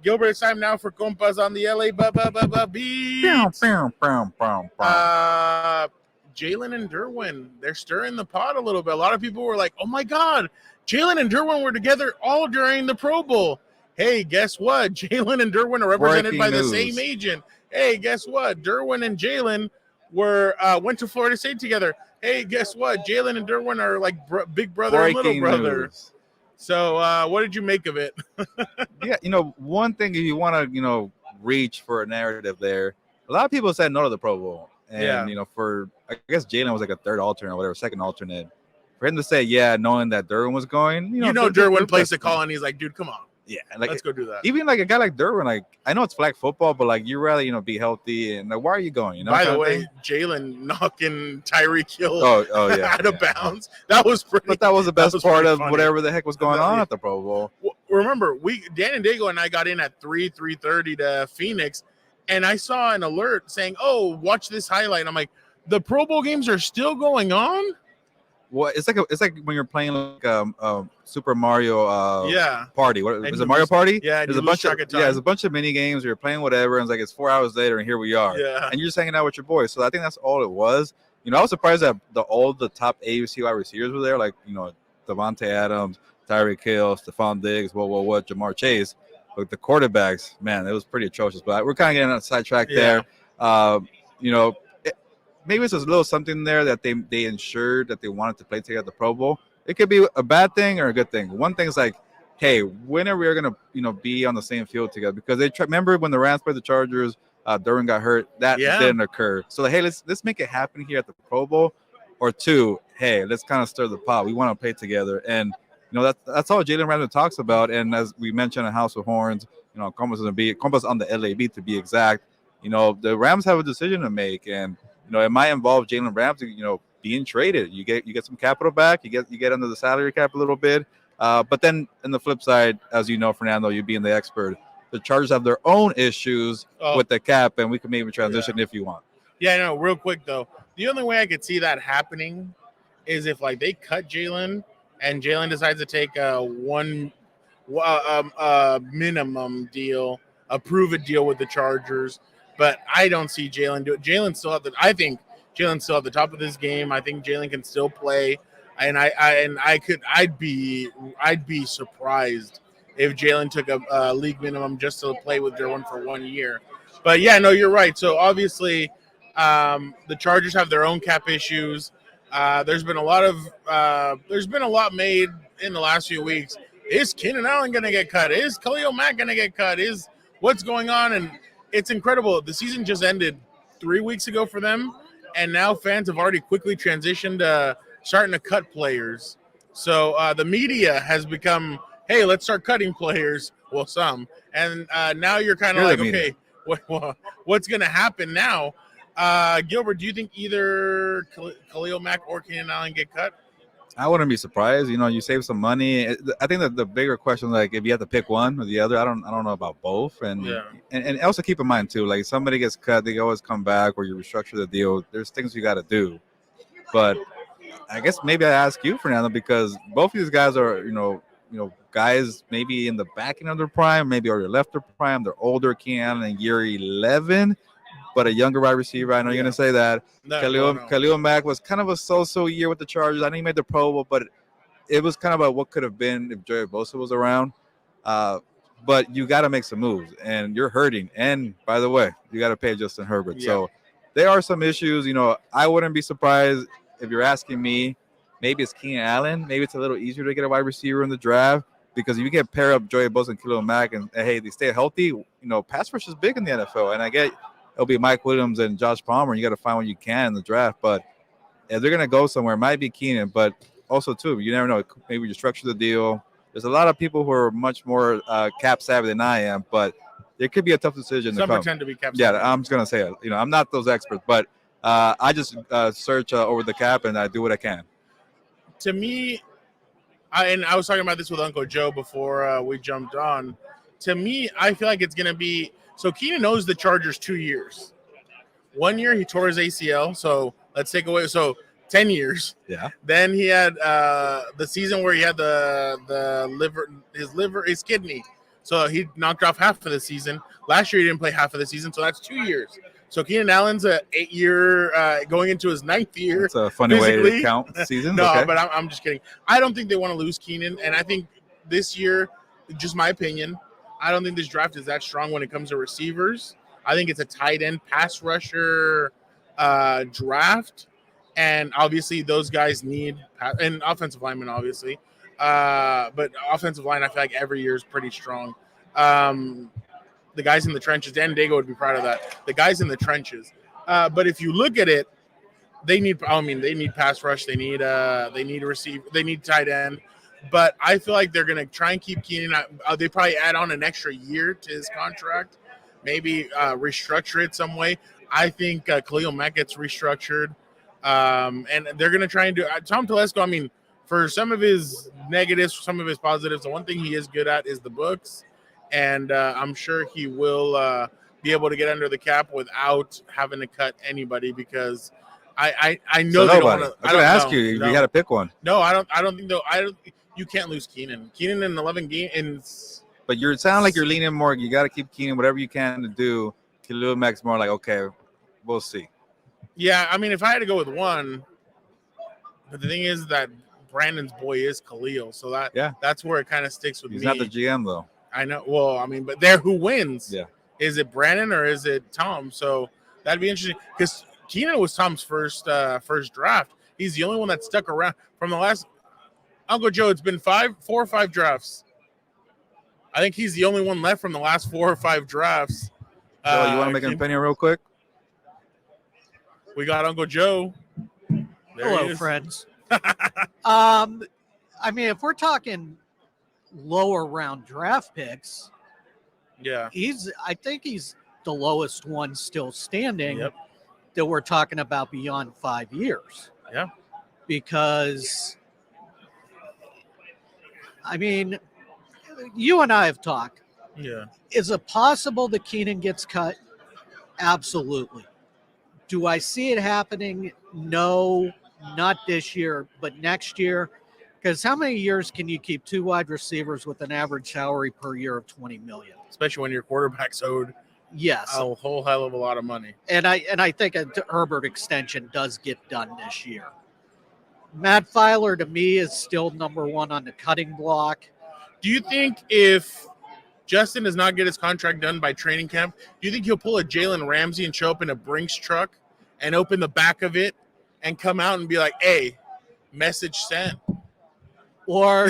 Gilbert, it's time now for Compas on the LA Beat. Jalen and Derwin, they're stirring the pot a little bit. A lot of people were like, oh my God, Jalen and Derwin were together all during the Pro Bowl. Hey, guess what? Jalen and Derwin are represented by the same agent. Hey, guess what? Derwin and Jalen went to Florida State together. Hey, guess what? Jalen and Derwin are like big brother and little brother. So what did you make of it? Yeah, one thing if you want to, reach for a narrative there, a lot of people said no to the Pro Bowl. And, I guess Jalen was like a third alternate or whatever, second alternate. For him to say, yeah, knowing that Derwin was going, Derwin placed a call and he's like, dude, come on. Yeah, let's go do that. Even like a guy like Derwin, I know it's flag football, but you rather be healthy and why are you going? By the way, Jalen knocking Tyreek Hill out of bounds. That was pretty. But that was the best part of funny. Whatever the heck was going on at the Pro Bowl. Well, remember, Dan and Dago and I got in at 3:30 to Phoenix, and I saw an alert saying, "Oh, watch this highlight." And I'm like, the Pro Bowl games are still going on. Well, it's like when you're playing like Super Mario Party. What is it, Mario Party? Yeah, there's a bunch of mini games. You're playing whatever, and it's 4 hours later, and here we are. Yeah, and you're just hanging out with your boys. So I think that's all it was. I was surprised that all the top AFC wide receivers were there, like Devontae Adams, Tyreek Hill, Stephon Diggs, Jamar Chase. But the quarterbacks, man, it was pretty atrocious. But we're kind of getting on a sidetrack there. Maybe it's a little something there that they ensured that they wanted to play together at the Pro Bowl. It could be a bad thing or a good thing. One thing is like, hey, when are we going to be on the same field together? Because remember when the Rams played the Chargers, Derwin got hurt. That didn't occur. So hey, let's make it happen here at the Pro Bowl. Or two, hey, let's kind of stir the pot. We want to play together, and that's all Jalen Ramsey talks about. And as we mentioned in House of Horns, Compas on the LAB to be exact. The Rams have a decision to make, and it might involve Jalen Ramsey, being traded. You get some capital back. You get under the salary cap a little bit. But then in the flip side, as you know, Fernando, you being the expert, the Chargers have their own issues with the cap, and we can maybe transition if you want. Yeah, no, real quick though. The only way I could see that happening is if they cut Jalen and Jalen decides to take a minimum deal, approve a deal with the Chargers. But I don't see Jalen do it. I think Jalen's still at the top of this game. I think Jalen can still play, and I'd be surprised if Jalen took a league minimum just to play with Derwin for 1 year. But yeah, no, you're right. So obviously, the Chargers have their own cap issues. There's been a lot made in the last few weeks. Is Keenan Allen going to get cut? Is Khalil Mack going to get cut? Is what's going on? And it's incredible. The season just ended 3 weeks ago for them, and now fans have already quickly transitioned to starting to cut players. So the media has become, hey, let's start cutting players. Well, some. And now you're kind of like, okay, what's going to happen now? Gilbert, do you think either Khalil Mack or Keenan Allen get cut? I wouldn't be surprised. You save some money. I think that the bigger question, like if you have to pick one or the other, I don't know about both. And also keep in mind too, like somebody gets cut, they always come back, or you restructure the deal. There's things you got to do. But I guess maybe I ask you, Fernando, because both of these guys are, guys maybe in the back end of their prime, maybe already left their prime. They're older. Keenan Allen in year 11. But a younger wide receiver. I know you're going to say that. Khalil Mack was kind of a so-so year with the Chargers. I know he made the Pro Bowl, but it was kind of what could have been if Joey Bosa was around. But you got to make some moves, and you're hurting. And, by the way, you got to pay Justin Herbert. Yeah. So there are some issues. I wouldn't be surprised if you're asking me, maybe it's Keenan Allen. Maybe it's a little easier to get a wide receiver in the draft because if you can pair up Joey Bosa and Khalil Mack and, hey, they stay healthy, pass rush is big in the NFL. And I get – it'll be Mike Williams and Josh Palmer. You got to find what you can in the draft. But if they're going to go somewhere, it might be Keenan. But also, too, you never know. Maybe you structure the deal. There's a lot of people who are much more cap savvy than I am. But it could be a tough decision. Some pretend to be cap savvy. Yeah, I'm just going to say it. I'm not those experts. But I just search over the cap, and I do what I can. To me, and I was talking about this with Uncle Joe before we jumped on. To me, I feel like it's going to be – so Keenan knows the Chargers 2 years. 1 year he tore his ACL, so let's take away. So 10 years. Yeah. Then he had the season where he had his kidney. So he knocked off half of the season. Last year he didn't play half of the season, so that's 2 years. So Keenan Allen's a 8-year, going into his 9th year. That's a funny way to count seasons. No, okay. but I'm just kidding. I don't think they want to lose Keenan, and I think this year, just my opinion, I don't think this draft is that strong when it comes to receivers. I think it's a tight end pass rusher draft, and obviously those guys need and offensive linemen, obviously. But offensive line, I feel like every year is pretty strong. The guys in the trenches, Dan Dago would be proud of that. The guys in the trenches. But if you look at it, they need pass rush. They need receive. They need tight end. But I feel like they're going to try and keep Keenan. They probably add on an extra year to his contract, maybe restructure it some way. I think Khalil Mack gets restructured, and they're going to try and do Tom Telesco. I mean, for some of his negatives, some of his positives, the one thing he is good at is the books, and I'm sure he will be able to get under the cap without having to cut anybody because I know they don't want to. I'm going to ask you. You got to pick one. No, I don't think though. You can't lose Keenan. Keenan in 11 games. But you sound like you're leaning more. You got to keep Keenan, whatever you can to do. Khalil Mack's more like, okay, we'll see. Yeah, I mean, if I had to go with one, but the thing is that Brandon's boy is Khalil, so that's where it kind of sticks with me. He's not the GM though. I know. Well, I mean, but who wins? Yeah. Is it Brandon or is it Tom? So that'd be interesting because Keenan was Tom's first draft. He's the only one that stuck around from the last. Uncle Joe, it's been 4 or 5 drafts. I think he's the only one left from the last 4 or 5 drafts. So you want to make an opinion real quick? We got Uncle Joe. Hello, friends. I mean, if we're talking lower round draft picks, yeah, I think he's the lowest one still standing. Yep. That we're talking about beyond 5 years. Yeah, because I mean, you and I have talked. Yeah. Is it possible that Keenan gets cut? Absolutely. Do I see it happening? No, not this year, but next year. Because how many years can you keep 2 wide receivers with an average salary per year of $20 million? Especially when your quarterback's owed a whole hell of a lot of money. And I think a Herbert extension does get done this year. Matt Filer, to me, is still number 1 on the cutting block. Do you think if Justin does not get his contract done by training camp, do you think he'll pull a Jalen Ramsey and show up in a Brinks truck and open the back of it and come out and be like, hey, message sent? Or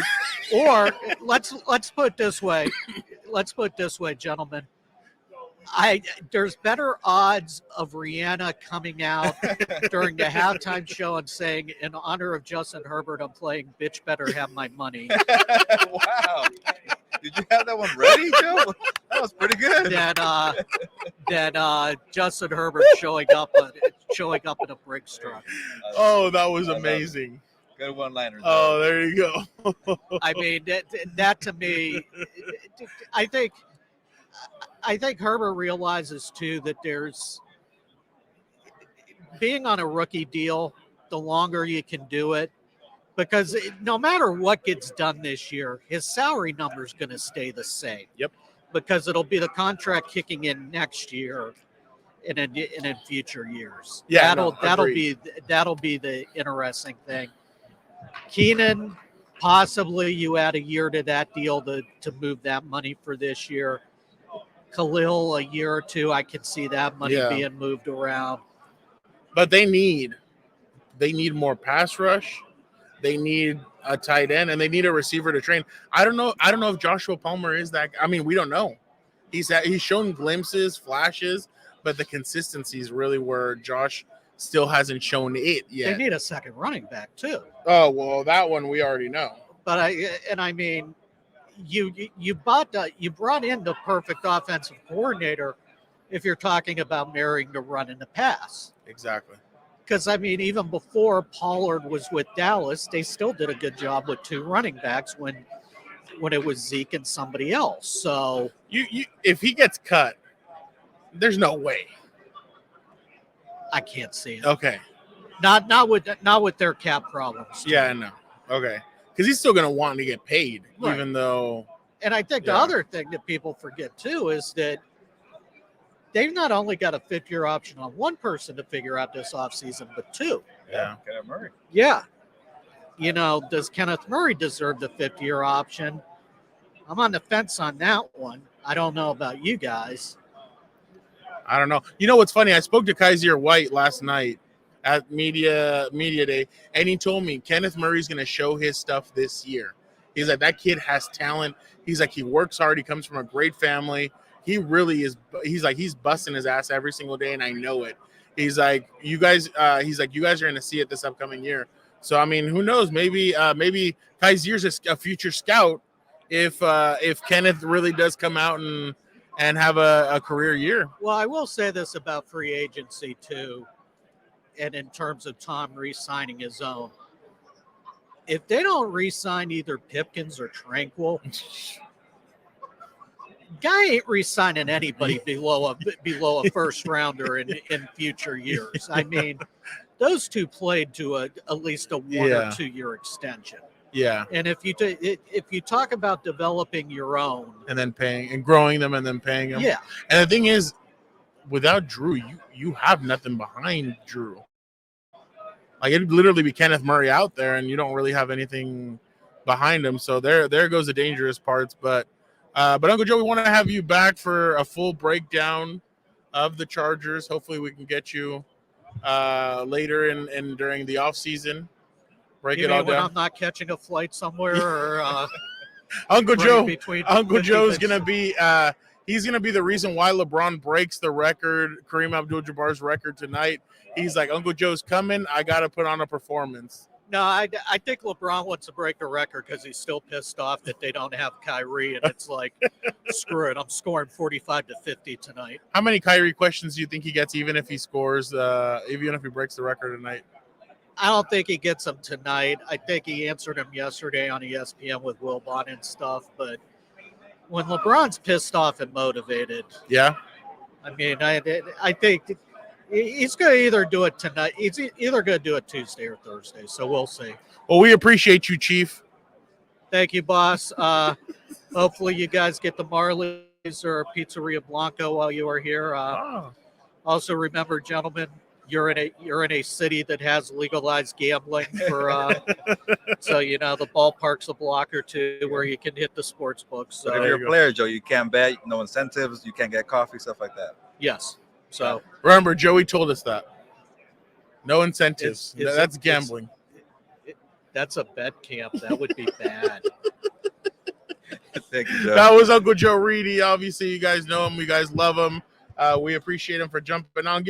let's put it this way. Let's put it this way, gentlemen. There's better odds of Rihanna coming out during the halftime show and saying, in honor of Justin Herbert, I'm playing Bitch Better Have My Money. Wow. Did you have that one ready, Joe? That was pretty good. Than Justin Herbert showing up in a Brinks truck. Oh, that was amazing. Good one-liner. Oh, there you go. I mean, that to me, I think Herbert realizes too that there's being on a rookie deal, the longer you can do it, because no matter what gets done this year, his salary number is going to stay the same. Yep. Because it'll be the contract kicking in next year and in future years. Yeah, that'll be the interesting thing. Keenan, possibly you add a year to that deal to move that money for this year. Khalil, a year or two, I could see that money being moved around. But they need more pass rush. They need a tight end, and they need a receiver to train. I don't know if Joshua Palmer is that. I mean, we don't know. He's shown glimpses, flashes, but the consistency is really where Josh still hasn't shown it yet. They need a second running back too. Oh well, that one we already know. But I mean, you brought in the perfect offensive coordinator if you're talking about marrying the run and the pass. Exactly. Because, I mean, even before Pollard was with Dallas, they still did a good job with 2 running backs when it was Zeke and somebody else. So if he gets cut, there's no way. I can't see it. Okay. Not with their cap problems. Yeah, I know. Okay. Because he's still going to want to get paid, right. even though And I think the other thing that people forget too is that they've not only got a fifth-year option on one person to figure out this offseason, but two. Yeah. Kenneth Murray. Yeah. Does Kenneth Murray deserve the fifth-year option? I'm on the fence on that one. I don't know about you guys. I don't know. You know what's funny? I spoke to Kaiser White last night at media day, and he told me Kenneth Murray's going to show his stuff this year. He's like, that kid has talent. He's like, he works hard. He comes from a great family. He really is. He's like, he's busting his ass every single day, and I know it. He's like, you guys are going to see it this upcoming year. So, I mean, who knows? Maybe Kaiser's a future scout if Kenneth really does come out and have a career year. Well, I will say this about free agency too, and in terms of Tom re-signing his own. If they don't re-sign either Pipkins or Tranquil, guy ain't re-signing anybody below a first rounder in future years. I mean, those two played to at least a 1 or 2 year extension. Yeah. And if you talk about developing your own and then paying and growing them and then paying them. Yeah. And the thing is, without Drew, you have nothing behind Drew. Like, it'd literally be Kenneth Murray out there, and you don't really have anything behind him. So there goes the dangerous parts. But Uncle Joe, we want to have you back for a full breakdown of the Chargers. Hopefully, we can get you later and during the off season. Break it all down. I'm not catching a flight somewhere, or Uncle Joe. Uncle Joe's things. gonna be. He's gonna be the reason why LeBron breaks the record, Kareem Abdul-Jabbar's record tonight. He's like, Uncle Joe's coming. I got to put on a performance. No, I think LeBron wants to break the record because he's still pissed off that they don't have Kyrie, and it's like, screw it, I'm scoring 45 to 50 tonight. How many Kyrie questions do you think he gets, even if he scores, even if he breaks the record tonight? I don't think he gets them tonight. I think he answered them yesterday on ESPN with Wilbon and stuff, but when LeBron's pissed off and motivated, yeah, I mean, I think he's going to either do it tonight. He's either going to do it Tuesday or Thursday. So we'll see. Well, we appreciate you, Chief. Thank you, boss. Hopefully you guys get the Marley's or Pizzeria Blanco while you are here. Also remember, gentlemen, you're in a city that has legalized gambling for so the ballpark's a block or two where you can hit the sports books. So But if you're a player, Joe, you can't bet, no incentives, you can't get coffee, stuff like that. yes. So remember, Joey told us that. No incentives. That's gambling. That's a bet camp. That would be bad. Thank you, Joe. That was Uncle Joe Reedy. Obviously, you guys know him. You guys love him. We appreciate him for jumping on.